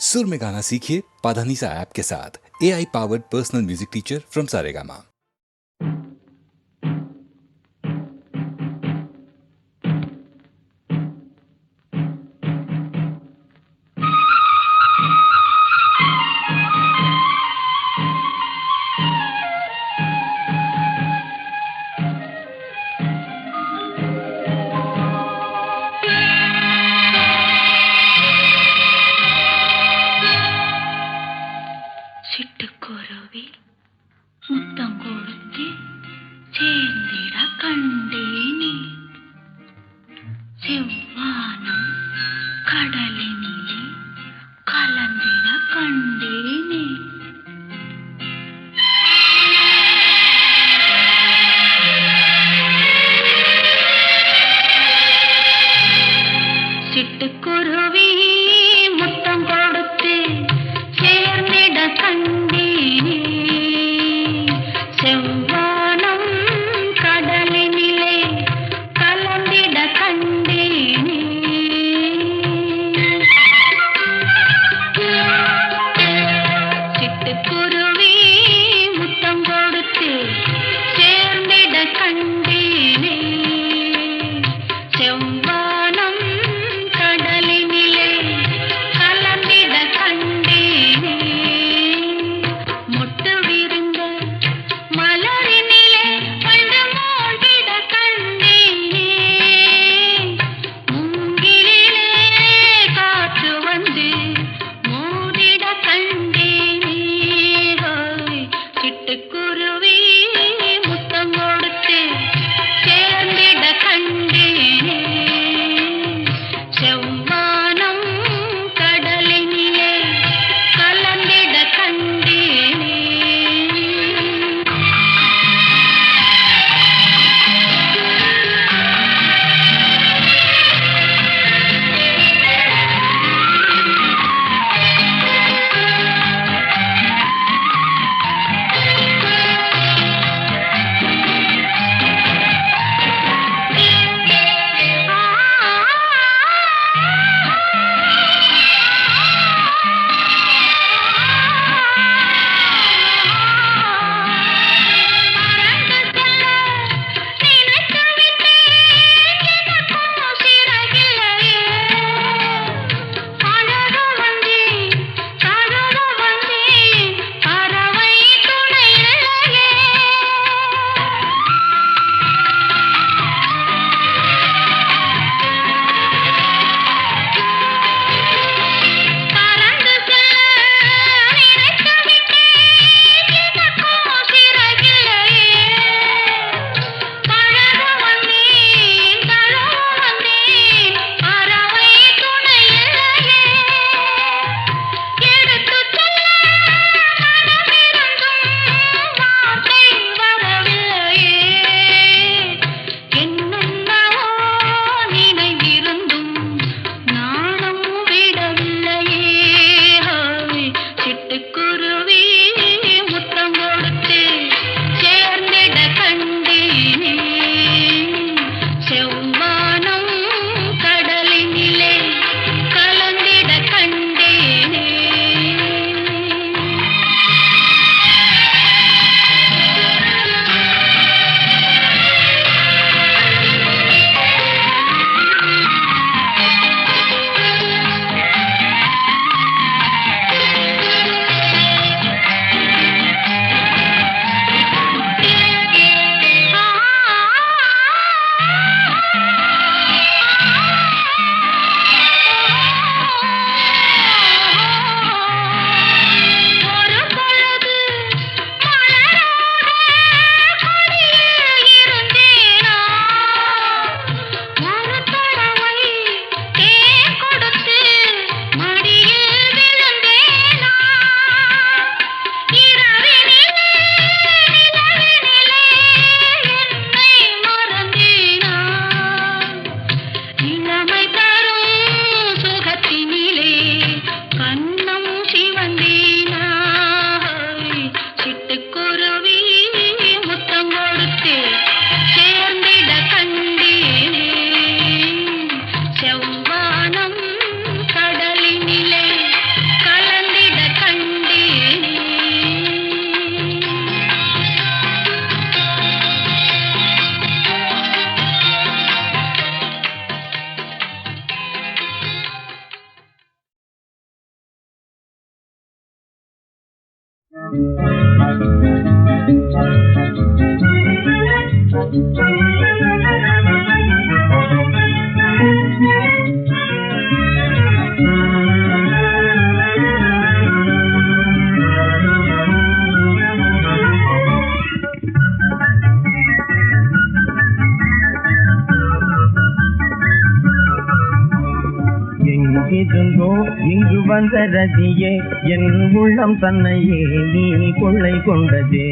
सुर में गाना सीखिए पाधानीसा ऐप के साथ। AI powered personal music teacher from Saregama. சிட்டுக்குருவி முத்தம் எங்கிருந்தோ இங்கு வந்த ரதியே என் உள்ளம் தன்னையே நீ கொள்ளை கொண்டதே.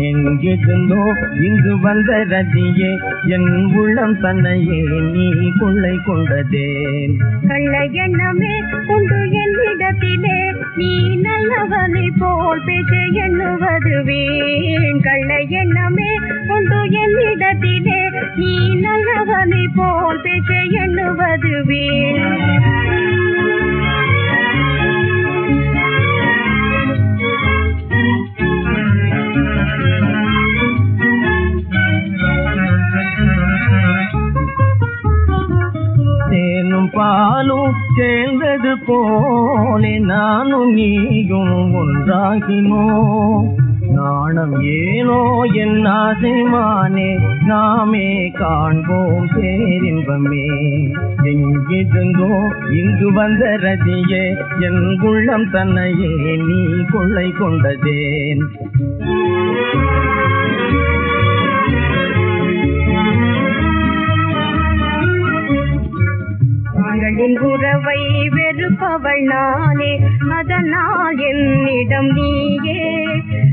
எங்கிருந்தோ இங்கு வந்த ரதியே என் உள்ளம் தன்னையே நீ கொள்ளை கொண்டதே. கள்ள எண்ணமே கொண்டு என்னிடத்திலே நீ நல்லவனை போல் பேச எண்ணுவது வீண். கள்ள எண்ணமே கொண்டு என்னிடத்திலே நீ நல்லவனை போல் பேச எண்ணுவது வீண். தேனும் பாலும் சேர்ந்தது போலே நானும் நீயும் ஒன்றாகினோ. நாணம் ஏனோ என் ஆசைமானே நாமே காண்போம் பேரின்பமே. எங்கிருந்தோ இங்கு வந்த ரதியே என் உள்ளம் தன்னையே நீ கொள்ளை கொண்டதேன். தாங்களின் உறவை வெறுப்பவள் நானே, அதனால் என்னிடம் நீயே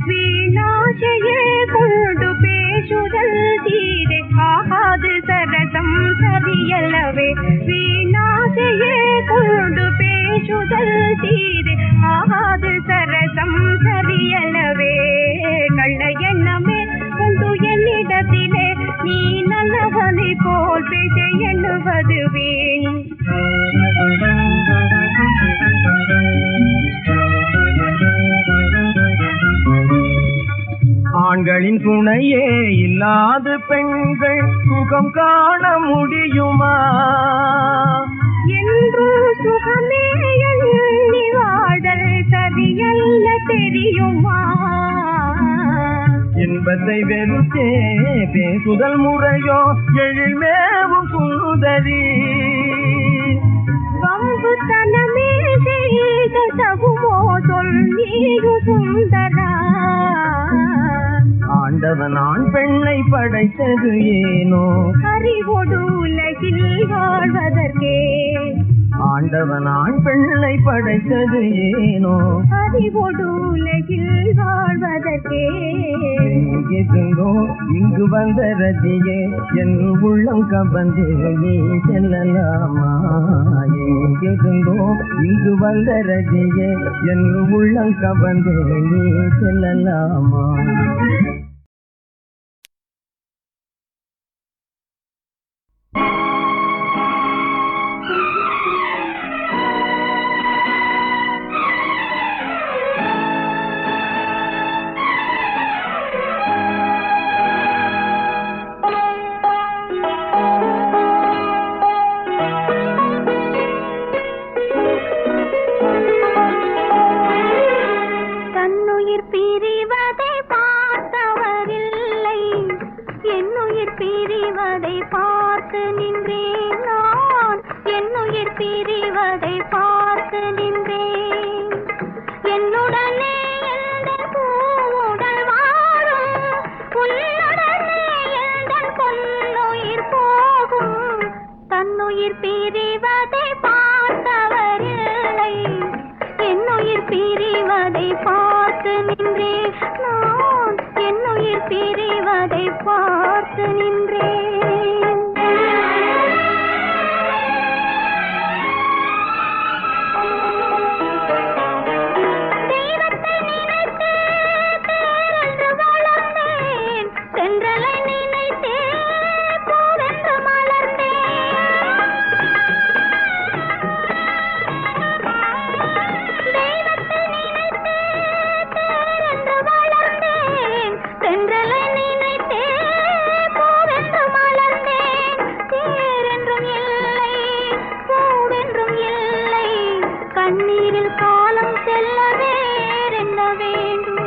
வீணாசையே கொண்டு பேசுதல் தீரே. ஆகாது சரசம் சரியல்லவே, வீணாசையே கொண்டு பேசுதல் தீரே. ஆகாது சரசம் சரியல்லவே. கள்ள எண்ணமே கொண்டு என்னிடத்திலே நீ நல்லவனை போல் பேச எண்ணுவது வீண். ஆண்களின் துணையே இல்லாத பெண்கள் சுகம் காண முடியுமா? என்றும் சுகமே எண்ணி வாழ்தல் சரியல்ல தெரியுமா? என்பதை வெறுத்தே பேசுதல் முறையோ எழில்மேவும் சுந்தரி. வம்புத்தனமே செய்த தகுமோ சொல் நீயும் சுந்தரா. ஆண்டவன் ஆண் பெண்ணை படைத்தது ஏனோ அறிவோடு உலகில் வாழ்வதற்கே. ஆண்டவன் ஆண் பெண்ணை படைத்தது ஏனோ அறிவோடு உலகில் வாழ்வதற்கே. எங்கிருந்தோ இங்கு வந்த ரதியே என் உள்ளம் கவர்ந்து நீ செல்லலாமா? எங்கிருந்தோ இங்கு வந்த ரதியே என் உள்ளம் கவர்ந்து நீ செல்லலாமா? கண்ணீரில் காலம் செல்ல வேறென்ன வேண்டும்?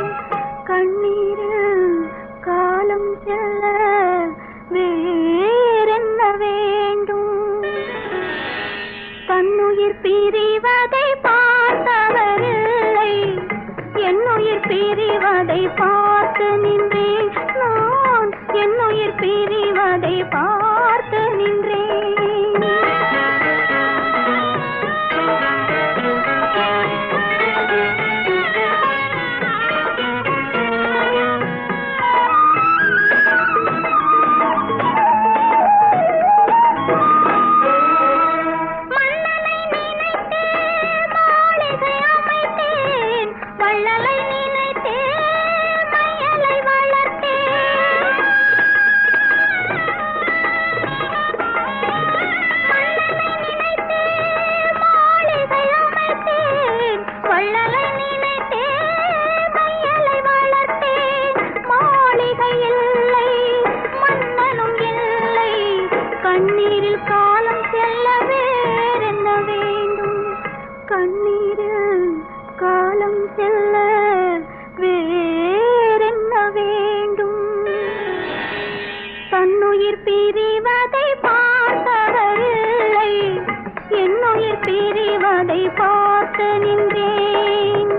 என்னுயிர் பிரிவதை பார்த்தவரில்லை, என்னுயிர் பிரிவதை பார்த்து நின்றேன் நான், என்னுயிர் பிரிவதை பார்த்து நின்றேன். கண்ணீரில் காலம் செல்ல வேறென்ன வேண்டும், கண்ணீரில் காலம் செல்ல வேறென்ன வேண்டும். தன்னுயிர் பிரிவதை பார்த்தவரில்லை, என்னுயிர் பிரிவதை பார்த்து நின்றேன்.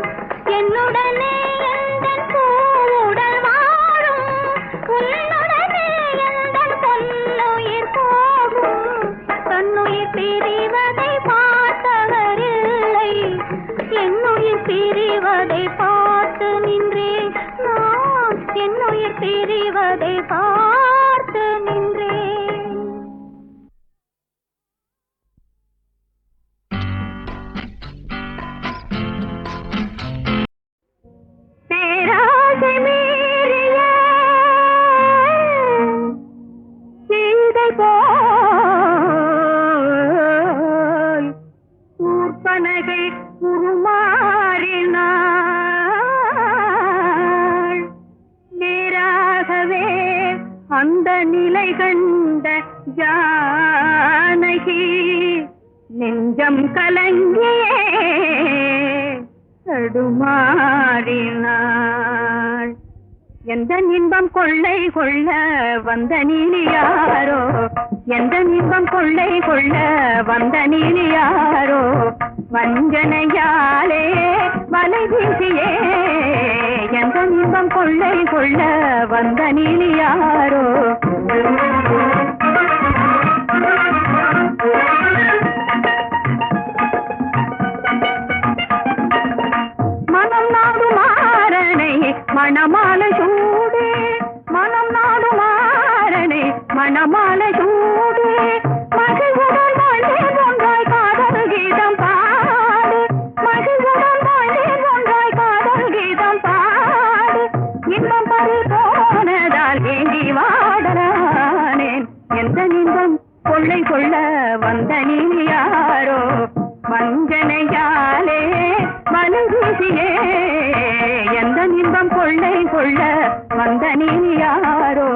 என்னுடனே எந்தன் பூவுடல் வாழும், உன்னுடனே எந்தன் பொன்னுயிர் போகும். தன்னுயிர் பிரிவதை பார்த்தவரில்லை, என்னுயிர் பிரிவதை பார்த்து நின்றேன் நான், என்னுயிர் பிரிவதை பார்த்து நின்றேன். பேராசை மீறிய சீதை போல் ஊர்ப்பனகை உருமாறினாள். நேராகவே அந்த நிலை கண்ட ஜானகி நெஞ்சம் கலங்கியே தடுமாறினாள். எந்த இன்பம் கொள்ளை கொள்ள வந்த நீலி யாரோ, எந்த இன்பம் கொள்ளை கொள்ள வந்த நீலி யாரோ, வஞ்சனையாலே வலை வீசியே எந்த இன்பம் கொள்ளை கொள்ள வந்த நீலி யாரோ. மனம் நாடு மாறனை மணமாலை சூடே, மனம் நாடு மாறனை மணமாலை சூடே, மகிழ்வுடன் வாழ்ந்தேன் ஒன்றாய் காதல் கீதம் பாடு, மகிழ்வுடன் வாழ்ந்தேன் ஒன்றாய் காதல் கீதம் பாடு. இன்பம் பறி போனதால் ஏங்கி வாடலானேன், எந்த இன்பம் கொள்ளை கொள்ள வந்த நீ யாரோ, வஞ்சனையாலே வலை வீசியே எந்த இன்பம் கொள்ளை கொள்ள வந்த நீ யாரோ.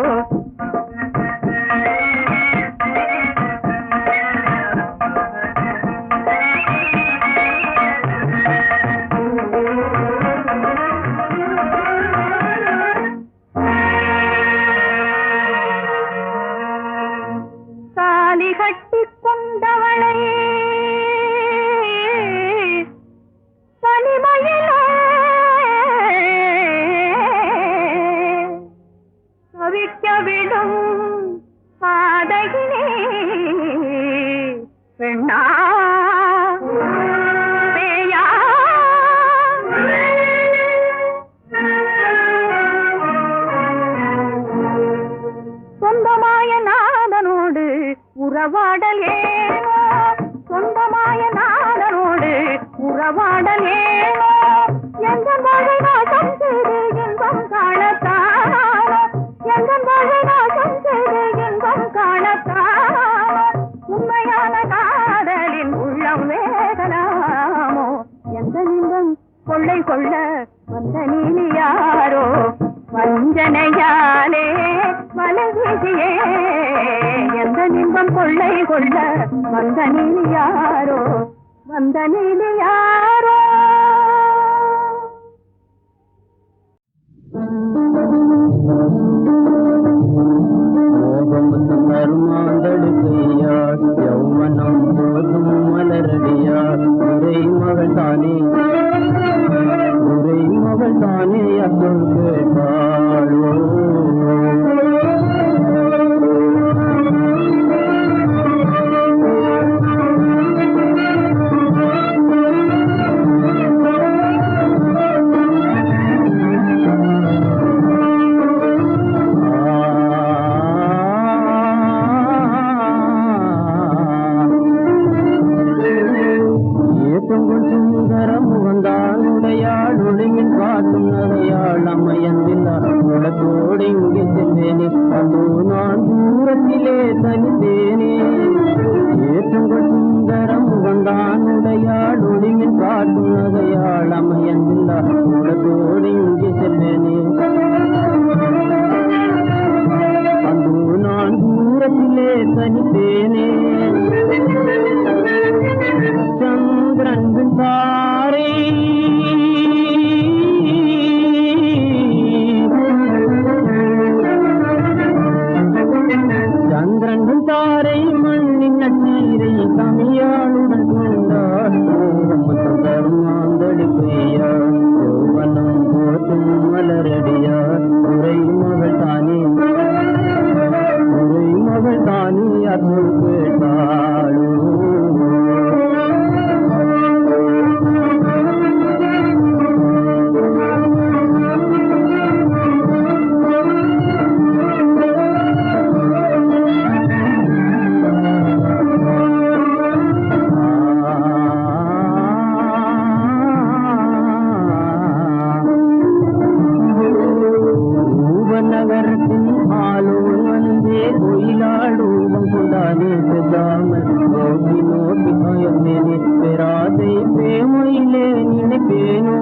தாலி கட்டிக் கொண்டவளை தனிமையிலே தவிக்க விடும் பாதகினே பெண்ணா பேயா. சொந்தமாய நாதனோடு உறவாடல் ஏனோ, சொந்தமாய நாதனோடு உறவாடல் ஏனோ, எந்த மழை நாசம் செய்து இன்பம் காணத்தானோ, எந்த மழை நாசம் செய்து இன்பம் காணத்தானோ, உண்மையான காதலின் உள்ளம் வேகலாமோ, எந்த இன்பம் கொள்ளை கொள்ள வந்த நீலி யாரோ, வஞ்சனையாலே வலை வீசியே எந்த இன்பம் கொள்ளை கொள்ள வந்த நீலி யாரோ, வந்த நீலி யாரோ. மருமாந்தடுக்கையாள் யௌவனம் போதும் மலரடியாள் உரை மகள் தானே அருள் கேட்டாளோ உலகோடு இங்கே சென்றேனே அதோ நான் தூரத்திலே தனித்தேனே ஏற்றங்கள் சுந்தரம் முகந்தான் உடையாள் ஒளிமின் காட்டும் நகையாள் அமையந்தில்லா உலகோடு இங்கே சென்றேனே அதோ நான் தூரத்திலே தனித்தேனே சந்திரன் தாரே சந்திரன் தாரை மண்ணின் நச்சீரை தமியாளுடன் கொண்டார் தருமாந்தடி பெய்யார் யௌவனம் போற்றும் மலரடியார் உரை மகள் தானே அருள் கேட்டாளோ நகரத்தின் ஆளோர் வந்தே ஒயிலாடூபம் கொண்டானே பெதாமல் நோக்கி நோக்கி பயந்தேனே பெறாதை பேமையிலே நினைப்பேனோ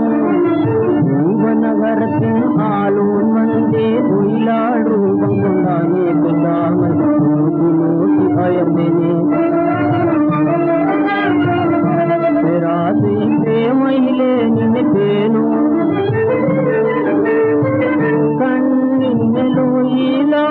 நகரத்தின் ஆளோர் வந்தே ஒயிலாடூபம் கொண்டானே பெதாமல் நோக்கி நோக்கி பயந்தேனே பெறாதை பேமையிலே நினைப்பேனோ கண்ணின்மெலோயிலா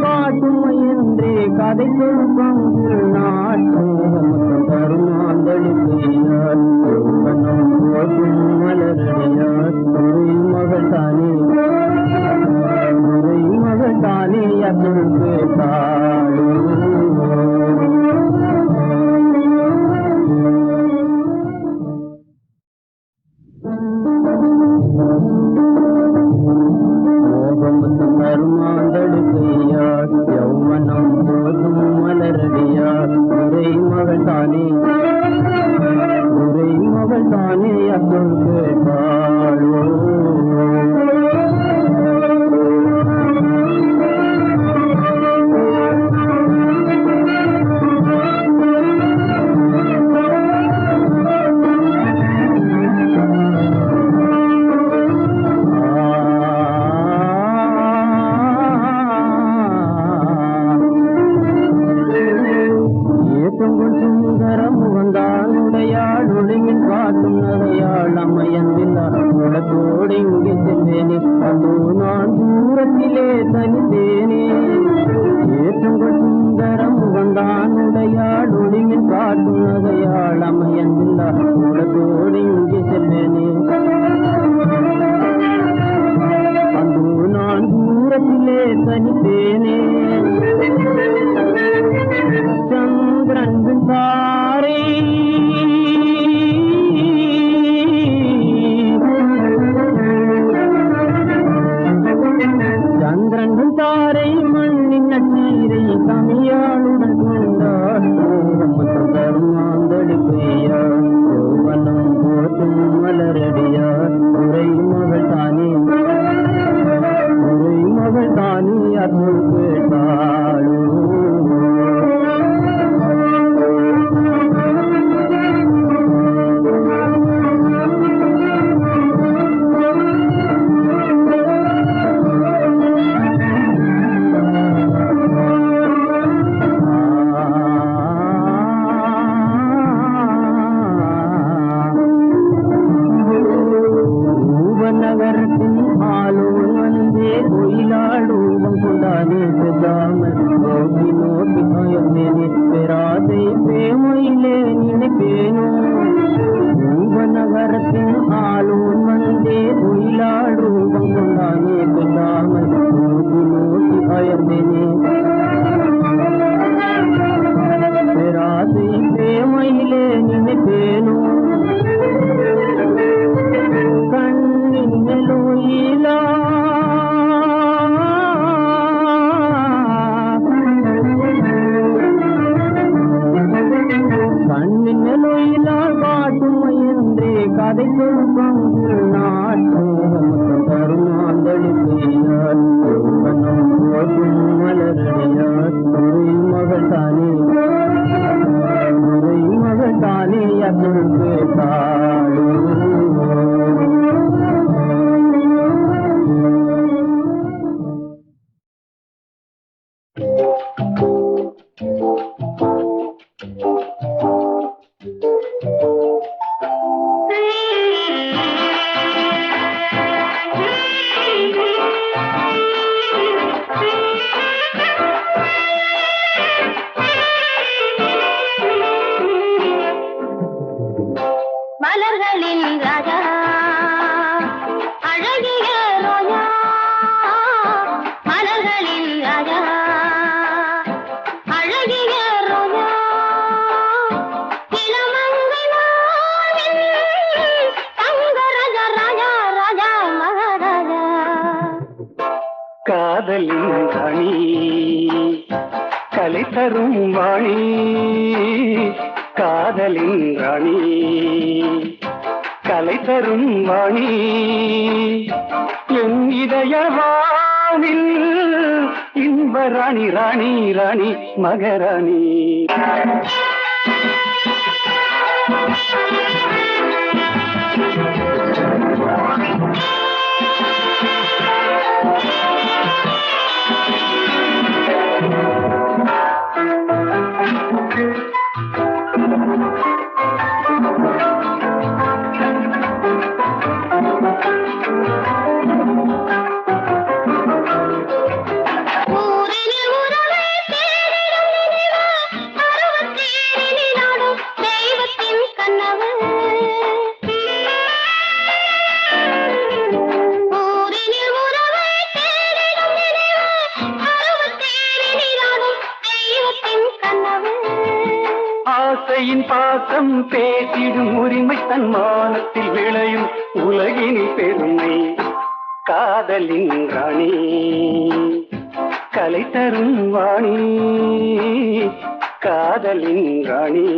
காட்டும் என்றே கதை சொல்லும் நாட்டும் தருமாந்தளி பெய்யார் யௌவனம் போற்றும் மலரடியார் உரை மகள் தானே அருள் கேட்டாளோ கருமாந்தடுக்கையார் யௌவனம் போதும் மலரடியார் உரை மகள் தானே அருள் கேட்டாளோ காட்டும் நகையாள் அம்மையந்தில்லா உலகோடு இங்கே சென்றேனே அதோ நான் தூரத்திலே தனித்தேனே ஏற்றங்கள் சுந்தரம் முகந்தான் உடையாள் ஒளிமின் காட்டும் நகையாள் அம்மையந்தில்லா உலகோடு இங்கே சென்றேனே அதோ நான் தூரத்திலே தனித்தேனே சந்திரன் தாரே சந்திரன் தாரை மண்ணின் நச்சீரை தமியாளுடன் கொண்டார் தருமாந்தடி பெய்யார் யௌவனம் போற்றும் மலரடியார் உரை மகள் தானே அருள் கேட்டாளோ நகரத்தின் ஆளோர் வந்தே ஒயிலாடூபம் தானே பெதாமல் நோக்கி நோக்கி பயந்தேனே பெறாதை பிரேமையிலே நினைப்பேனோ நகரத்தின் ஆளோன் வந்தே ஒயிலாள் ரூபம் கொண்டானே பெதாமல் நோக்கி நோக்கி பயந்தேனே பெறாதை பிரேமையிலே நினைப்பேனோ கண்ணின் மெலோயிலா கண்ணின் மெலோயிலால் காட்டுமை என்றே கதை சொல்லும் நாட்டும் கருமாந்தளிப்பையார் போதும் மலரடியார் மகள் தானே மகள் தானே அருள் கேட்டாளோ மலர்களின் ராஜா அழகிய ரோஜா மலர்களின் ராஜா அழகிய ரோஜா இளமங்கை வாழ்வில் தங்க ராஜா ராஜா ராஜா மகாராஜா காதலின் ராணி கலை தரும் வாணி காதலின் ராணி கலை தரும் வாணி என் இதயவானில் இன்ப ராணி ராணி ராணி மகராணி ஆசையின் பாசம் பேசிடும் உரிமை தன்மானத்தில் விளையும் உலகினில் பெருமை காதலின் ராணி கலை தரும் வாணி காதலின் ராணி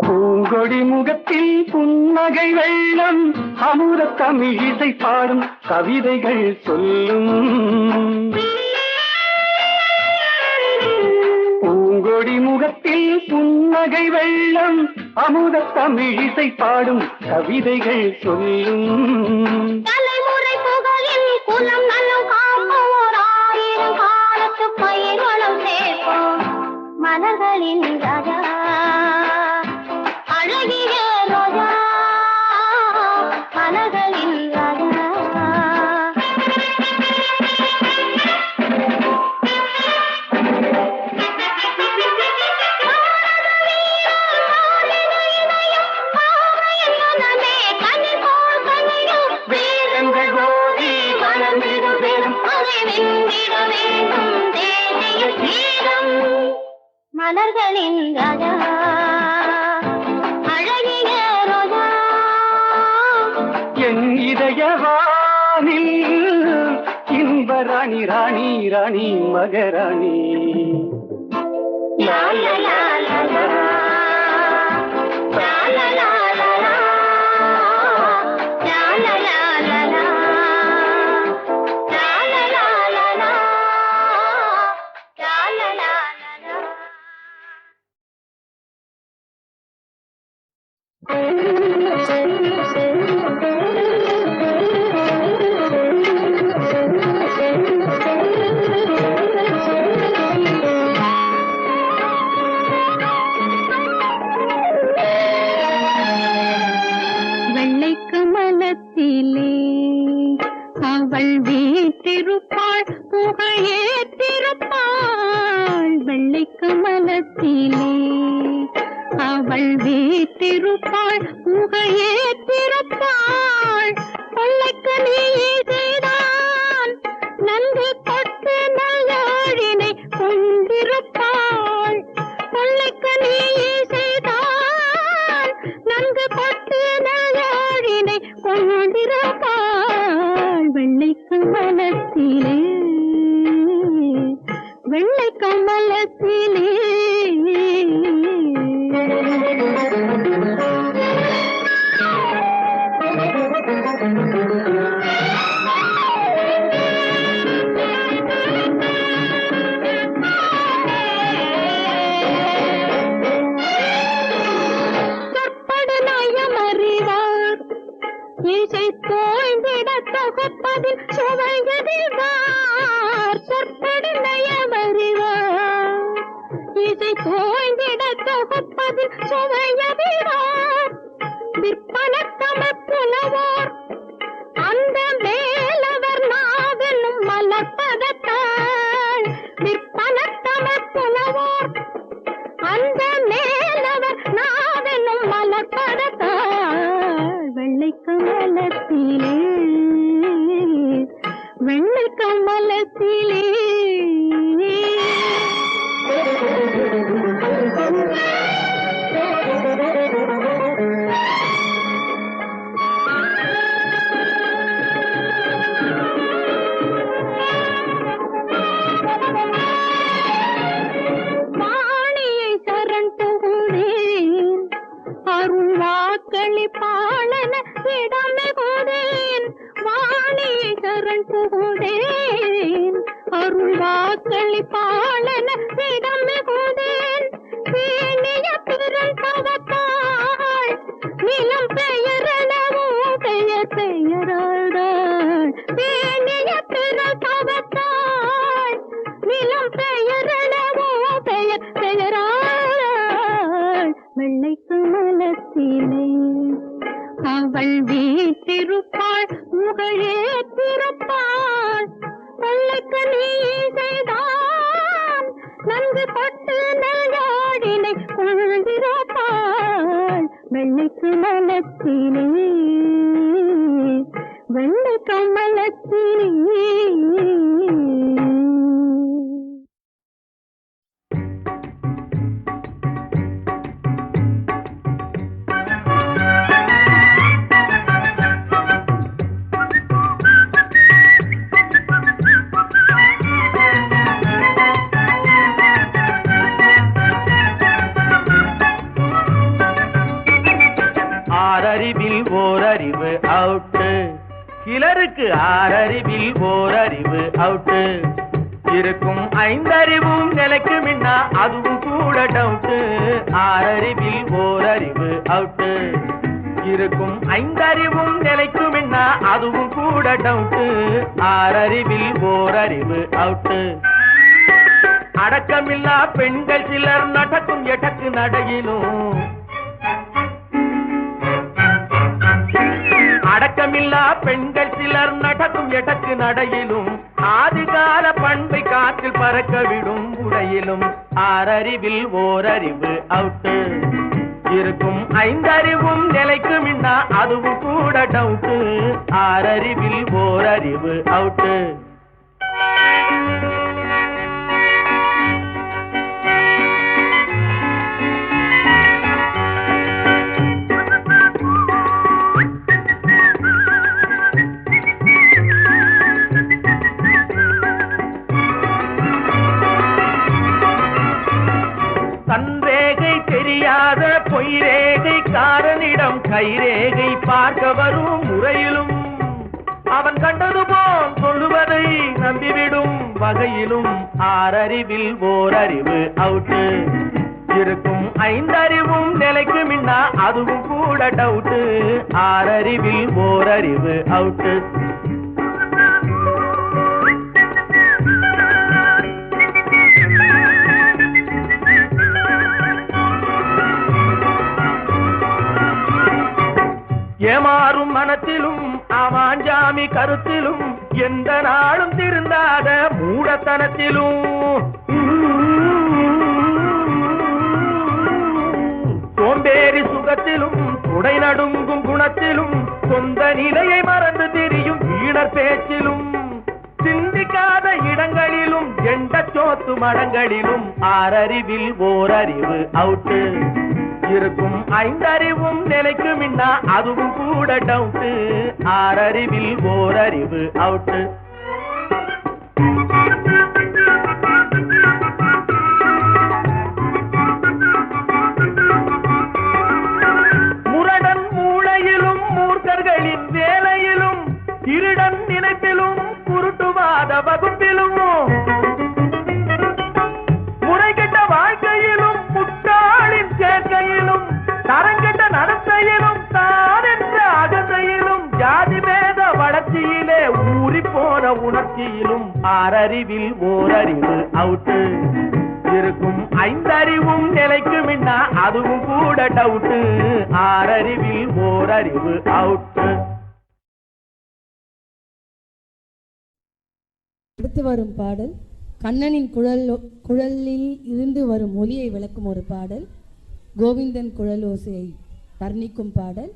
பூங்கொடி முகத்தில் புன்னகை வெள்ளம் அமுத தமிழ் இசை பாடும் கவிதைகள் சொல்லும் பூங்கொடி முகத்தில் புன்னகை வெள்ளம் அமுத தமிழ் இசை பாடும் கவிதைகள் சொல்லும் தலைமுறை புகழின் குலம் நலம் காப்போம் ஓர் ஆயிரம் காலத்து பயிர்களும் சேர்ப்போம் மலர்களின் ராஜா அழகிய ரோஜா மலர்களின் ராஜா மலர்களின் ராஜா அழகிய ரோஜா என் இதயவானில் இன்ப ராணி ராணி ராணி மகராணி லா லா லா லா லா லா லா லா லா லா லா லா லா லா லா கமலத்திலே அவள் வீத்திருப்பாள் முகையே திருப்பாள் கொள்ளைக்கு நீ செய்தான் நன்கு கொட்டு நல்லாழினை கொண்டிருப்பாள் கொள்ளைக்கு நீ செய்தான் நன்கு கொட்டு நல்லாழினை கொண்டிருப்பாள் வெள்ளை கமலத்திலே வெள்ளை கமலத்திலே சொற்படு நயமறிவார் இசை தோய்ந்திட தொகுப்பதில் சுவையறிவார் சொற்படு நயமறிவார் இசை தோய்ந்திட தொகுப்பதில் சுவையறிவார் விற்பனத்தம புலவோர் அந்த மேலவர் நாவெனும் மலர்பதத்தாள் விற்பனத்தம புலவோர் அந்த மேலவர் நாவெனும் மலர்பதத்தாள் வெள்ளை கமலத்திலே வெள்ளை கமலத்திலே வாணியை சரண் புகுந்தேன் அருள் வாக்களி பாலன இடமிகுந்தேன் வாணியை சரண் புகுந்தேன் அருள் வாக்களி பாலன இடமிகுந்தேன் பேணிய பிறன் பவத்தாள் நிலம் பெயரளவும் பெயர் பெயராள் பேணிய பிறன் பவத்தாள் நிலம் பெயரளவும் பெயர் பெயராள் வெள்ளை கமலத்திலே அவள் வீட்டிருப்பாள் முகையே திருப்பாள் கொள்ளைக்கு நீ செய்தான் நன்கு பட்டு நல்லாடினை கொண்டிருப்பாள் வெள்ளை கமலத்திலே வெள்ளை கமலத்திலே ஆறறிவில் ஓரறிவு அவுட்டு சிலருக்கு ஆறறிவில் ஓரறிவு அவுட்டு இருக்கும் ஐந்தறிவும் நிலைக்கு முன்னா அதுவும் கூட டவுட்டு ஆறறிவில் ஓரறிவு அவுட்டு இருக்கும் ஐந்தறிவும் நிலைக்கு முன்னா அதுவும் கூட டவுட்டு ஆறறிவில் ஓரறிவு அவுட்டு அடக்கமில்லா பெண்கள் சிலர் நடக்கும் எட்டக்கு நடையிலும் அடக்கமில்லா பெண்கள் சிலர் நடக்கும் எட்டக்கு நடையிலும் ஆதிகால பண்பை காற்றில் பறக்க விடும் உடையிலும் ஆறறிவில் ஓரறிவு அவுட்டு இருக்கும் ஐந்தறிவும் நிலைக்கு முன்னா அதுவும் கூட டவுட்டு ஆறறிவில் ஓரறிவு அவுட்டு தெரியாத பொய்ரேகை காரனிடம் கைரேகை பார்க்க வரும் முறையிலும் அவன் கண்டது போல் சொல்லுவதை நம்பிவிடும் வகையிலும் ஆறறிவில் ஓரறிவு அவுட்டு இருக்கும் ஐந்தறிவும் நிலைக்கு முன்னா அதுவும் கூட டவுட்டு ஆறறிவில் ஓரறிவு அவுட்டு ஏமாறும் மனத்திலும் அவாஞ்சாமி கருத்திலும் எந்த நாளும் திருந்தாத மூடத்தனத்திலும் நிலையை மறந்து திரியும் ஈழர் பேச்சிலும் சிந்திக்காத இடங்களிலும் எண்ட சோத்து மடங்களிலும் ஆறறிவில் ஓரறிவு அவுட்டு இருக்கும் ஐந்தறிவும் நிலைக்கு முன்னா அதுவும் கூட டவுட்டு ஆறறிவில் ஓரறிவு அவுட்டு முரடன் மூளையிலும் மூர்க்கர்களின் வேலையிலும் திருடன் நினைப்பிலும் குருட்டுவாத வகுப்பிலும் முறைகெட்ட வாழ்க்கையிலும் முட்டாளின் சேர்க்கையிலும் தரங்கெட்ட நடத்தையிலும் தானென்ற அகந்தையிலும் ஜாதி பேத வளர்ச்சியிலே ஊறி போன உணர்ச்சியிலும் ஆறறிவில் ஓரறிவு அவுட்டு இருக்கும் ஐந்தறிவும் நிலைக்கு முன்னா அதுவும் கூட டவுட்டு ஆறறிவில் ஓரறிவு அவுட்டு. அடுத்து வரும் பாடல் கண்ணனின் குழலில் இருந்து வரும் ஒலியை விளக்கும் ஒரு பாடல். கோவிந்தன் குழலோசையை வர்ணிக்கும் பாடல்.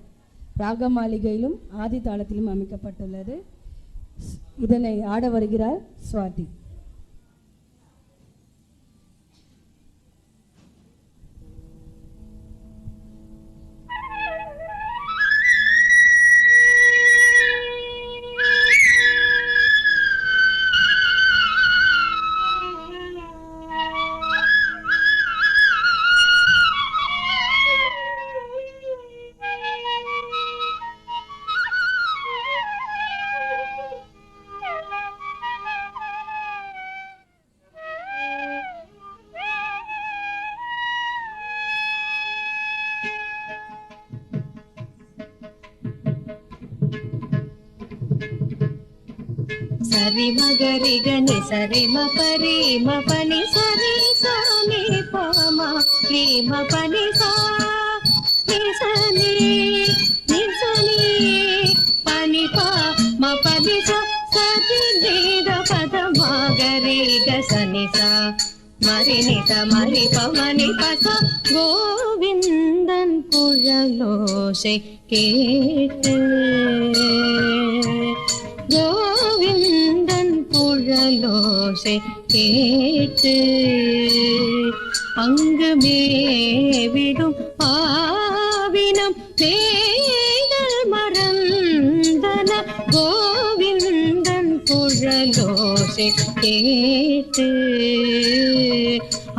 ராக மாளிகையிலும் ஆதி தாளத்திலும் அமைக்கப்பட்டுள்ளது. இதனை ஆட வருகிறார் சுவாதி. సరి మగరి గని సరి మ పరి మ పని సరి సని పమ రి మ పని సా ని సని ని సని పని ప మ పని స సరి ని ద పద మగరి గ సని సా మరి ని త మరి ప మని ప స கோவிந்தன் குழலோசை கேட்டு கோவிந்தன் குழலோசை கேட்டு அங்கு மேவிடும் ஆவினம் பேய்கள் மறந்தன கோவிந்தன் குழலோசை கேட்டு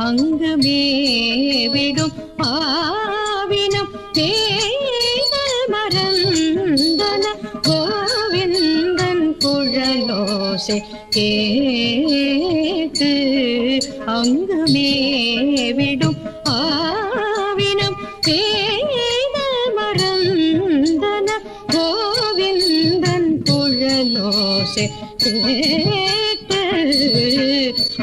அங்கு மேவிடும் ஆவினம் பேய்கள் மறந்தன கோவிந்தன் குழலோசை கேட்டு அங்கு மேவிடும் ஆவினம் பேய்கள் மறந்தன கோவிந்தன் குழலோசை கேட்டு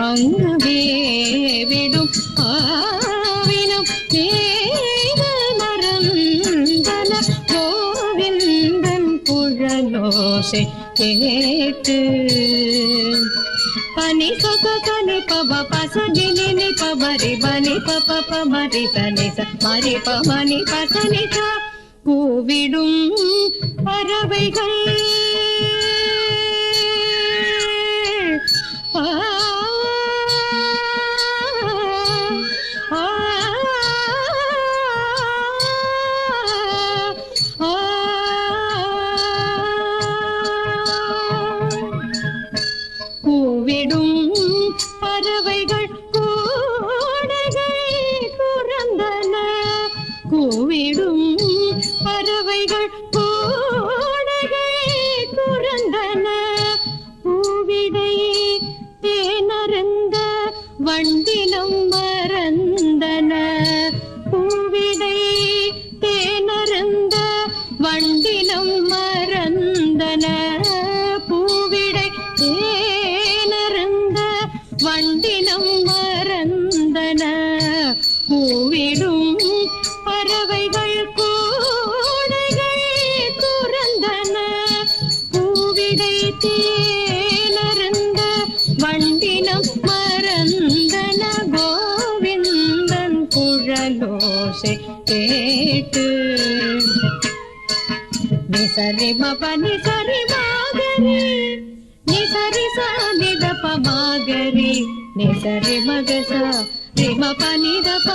அங்கு மேவிடும் ஆவினம் பேய்கள் மறந்தன கோவிந்தன் குழலோசை கேட்டு பனி சொக கனி பப பச கினி நி பபரி பனி பப பமரி சனி ச மரி பமனி பசனி ச கூவிடும் பறவைகள் கூவிடும் பறவைகள் கோடைகள் துறந்தன கூவிடும் பறவைகள் கோடைகள் துறந்தன பூவிடை தேனருந்த வண்டினம் மறந்தன பூவிடை தேனருந்த வண்டினம் மறந்தன பூவிடை தேனருந்த வண்டினம் மறந்தன பூவிடும் பறவைகள் கோடைகள் துறந்தன பூவிடை தேனருந்த வண்டினம் மறந்தன கோவிந்தன் குழலோசை கேட்டு సరి మపని సరి మాగరి ని సరి సా ని దప మాగరి ని సరి మగస రి మపని దప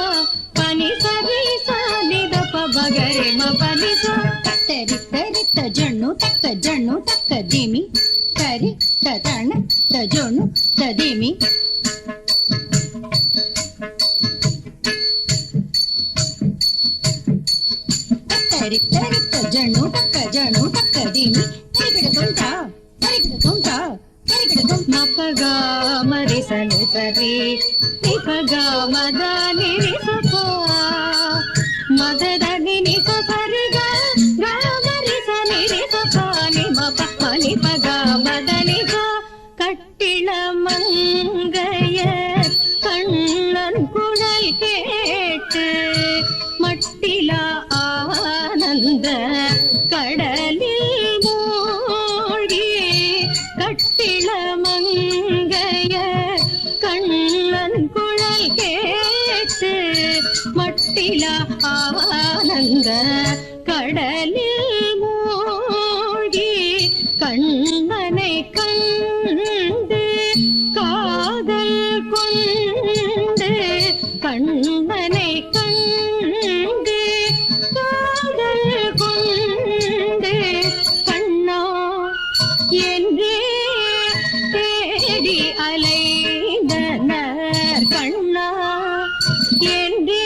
పని సరి సా ని దప మగరి మపని సా తరి తరి తజను తక్క దిమి తరి తన తజను తదిమి తరి తరి తజను తక్క దిమి తరిగిడ తొంట మపగా మరి సని సరి నిపగా మదని నిపా మదని నిప సరిగా గా మరి సని నిపా నిప నిపగా మదని கட்டிள மங்கைய கண்ணன் குழல் கேட்டு மட்டில ஆனந்த கடலில் மூழ்கி கட்டிள மங்கைய கண்ணன் குழல் கேட்டு மட்டில ஆனந்த கடலில் மூழ்கி கண்ணனை கண்டு காதல் கொண்டு கண்ணனை கண்டு காதல் கொண்டு கண்ணா என்றே தேடி அலைந்தனர் கண்ணா என்றே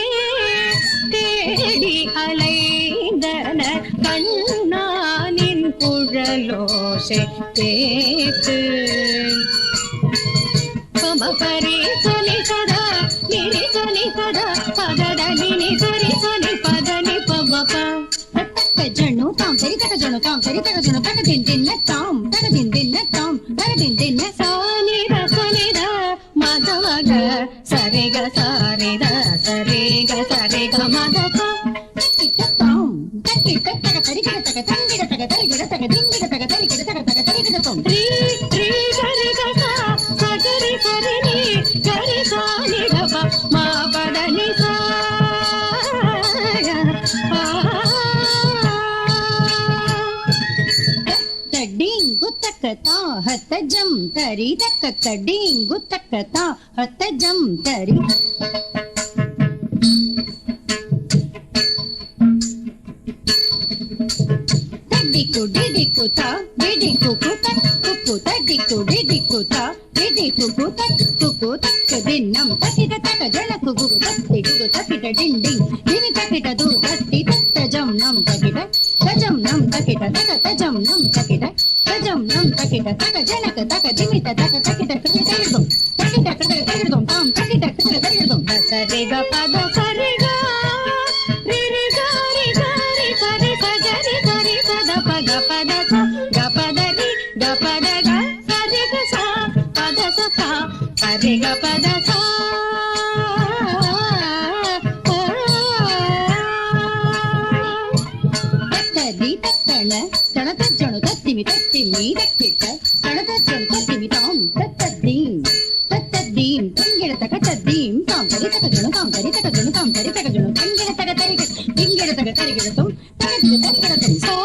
தேடி அலைந்தனர் கண்ணானின் குழலோசை கேட்டு பரி சொனி சதா நிரி சொனி சதா பதடனி நி சரி சொனி பதனி பபப தக்க ஜனு தாம் சரி தக்க ஜனு தாம் சரி தக்க ஜனு தக்க தின் தின்ன தாம் தக்க தின் தின்ன தாம் தக்க தின் தின்ன சானி ர சொனி ர மதமக சரி க சாரி ர சரி க மத தக்கிட்ட தாம் தக்கிட்ட தக்க சரி தக்க தங்கிட தக்க தரிகிட தக்க திங்கிட தக்க தரிகிட தக்க தக்க தரிகிட தாம் ரி ரி சரி க சா சரி சரி நீ சரி சானி ர ப மா பத நி சா தடிங்கு தக்கதா ஹத்த ஜம் தரி தக்க தடிங்கு தக்கதா ஹத்த ஜம் தரி டிடிக்கு டிடிக்கு தா டிடிக்கு குத குக்கு தடிக்கு டிடிக்கு தா டிடிக்கு குத குக்கு தக்க தின்னம் தக்கிட தக்க ஜனக்கு குகு தத்தி குகு தக்கிட டிண்டிங் திமி தக்கிட து தத்தி தத்த ஜம் நம் தக்கிட தஜம் நம் தக்கிட தக்க தஜம் நம் தக்கிட தஜம் நம் தக்கிட தக்க ஜனக்கு தக்க திமி தக்க தக்கிட கிடதம் தக்கிட கிடதம் தாம் தக்கிட கிடதம் சரி க பத சரி க ரி ரி க ரி க ரி சரி சரி சரி சத பத பத ச க பத ரி க பத க சரி க சா பத ச பா சரி க பத சா தத்ததி தத்தன தனத ஜனு தத்திமி தத்திமி தக்கிட்ட தனத ஜனு தத்திமி தாம் தத்ததீம் தத்ததீம் தங்கிட தக்க தத்தீம் தாம் சரி தக்க ஜனு தாம் சரி தக்க ஜனு தாம் சரி தக்க ஜனு தங்கிட தக்க தரிகிட திங்கிட தக்க தரிகிட தம் தக்கிட தக்கிட தம் சா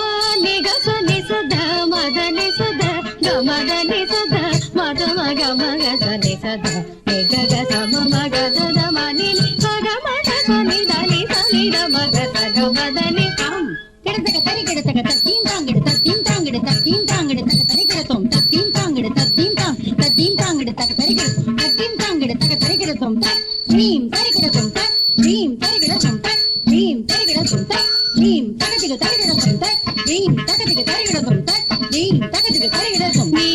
நி க ச நி ச த மத நி ச த க மத நி ச த மத மக மக ச நி ச த நி க க ச ம மக த த ம நி நி ச க ம த ச நி த நி ச நி த ம க த க மத நி தாம் கிடதக தரிகிட தக்க தத்தீம் தாங்கிட தத்தீம் தாங்கிட தத்தீம் தாங்கிட தக்க தரிகிட தம் தத்தீம் தாங்கிட தத்தீம் தாங்கிட தக்க தரிகிட தத்தீம் தாங்கிட தக்க தரிகிட தம் தக் ரீம் தரிகிட தம் தக் ரீம் தரிகிட தம் தக் ரீம் தரிகிட தம் தக் ரீம் தகதிக தரிகிட தம் தக் ரீம் தகதிக தரிகிட தம் தக் ரீம் தகதிக தரிகிட தம் நீ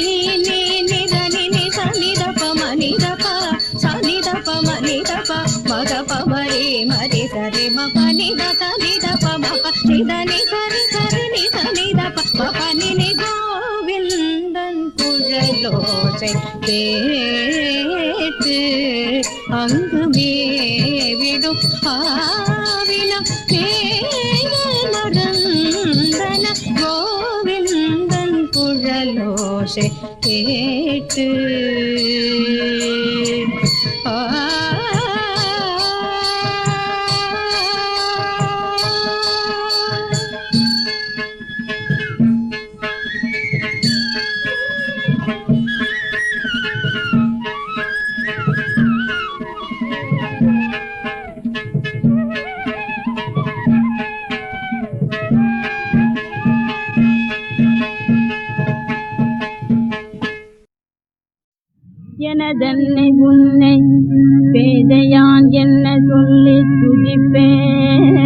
நீ நி த நி நி ச நி த ப ம நி த ப ச நி த ப ம நி த ப ம க ப ம ரி ம ரி ச ரி ம ப நி த க நி த ப ம ப நி த நி ச ரி ச ரி நி ச நி த ப ம ப நி நி கோவிந்தன் குழலோசை கேட்டு அங்கு மேவிடும் ஆவினம் மேல் நடந்தன கோவிந்தன் குழலோசை கேட்டு எனதன்னை உன்னை பேதையான் என்ன சொல்லி துதிப்பேன்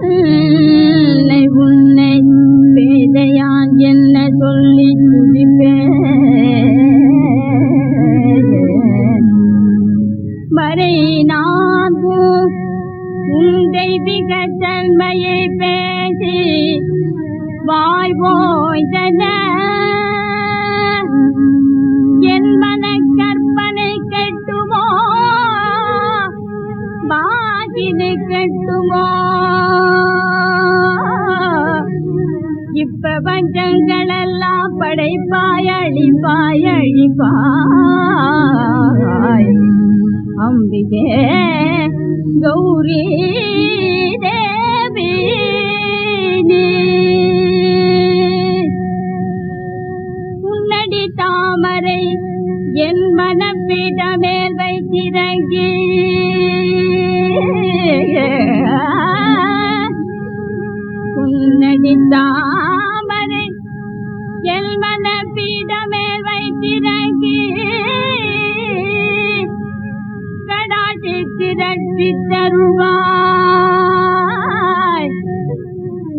எனதன்னை உன்னை பேதையான் என்ன சொல்லி துதிப்பேன் மறை நாகும் உன் தெய்வீக தன்மையை பேசி வாய் போய்தன என் மன கற்பனை கெட்டுமோ பாகிது கெட்டுமோ இப்ப வஞ்சங்களெல்லாம் படைப்பாய் அழிப்பாய் அழிப்பாய் அம்பிகே கௌரி தேவி உன்னடி தாமரை என் மனப்பிடமேல் வைத்திறங்கி உன்னடி தாமரை என் மனப்பிடமேல் வைத்திறங்கி கடாட்சி திரட்டி தருவாய்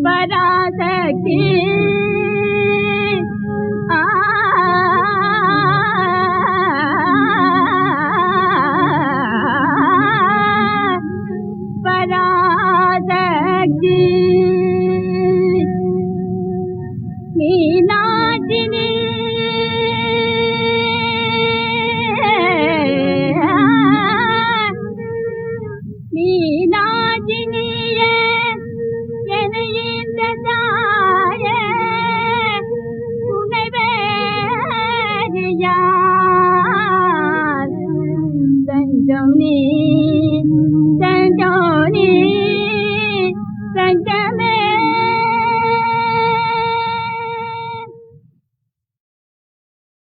பராசக்தி பராசக்தி மீனாட்சினி மீனாட்சினியே எனையீந்த தாயே துணைவேறியார் தஞ்சம் நீ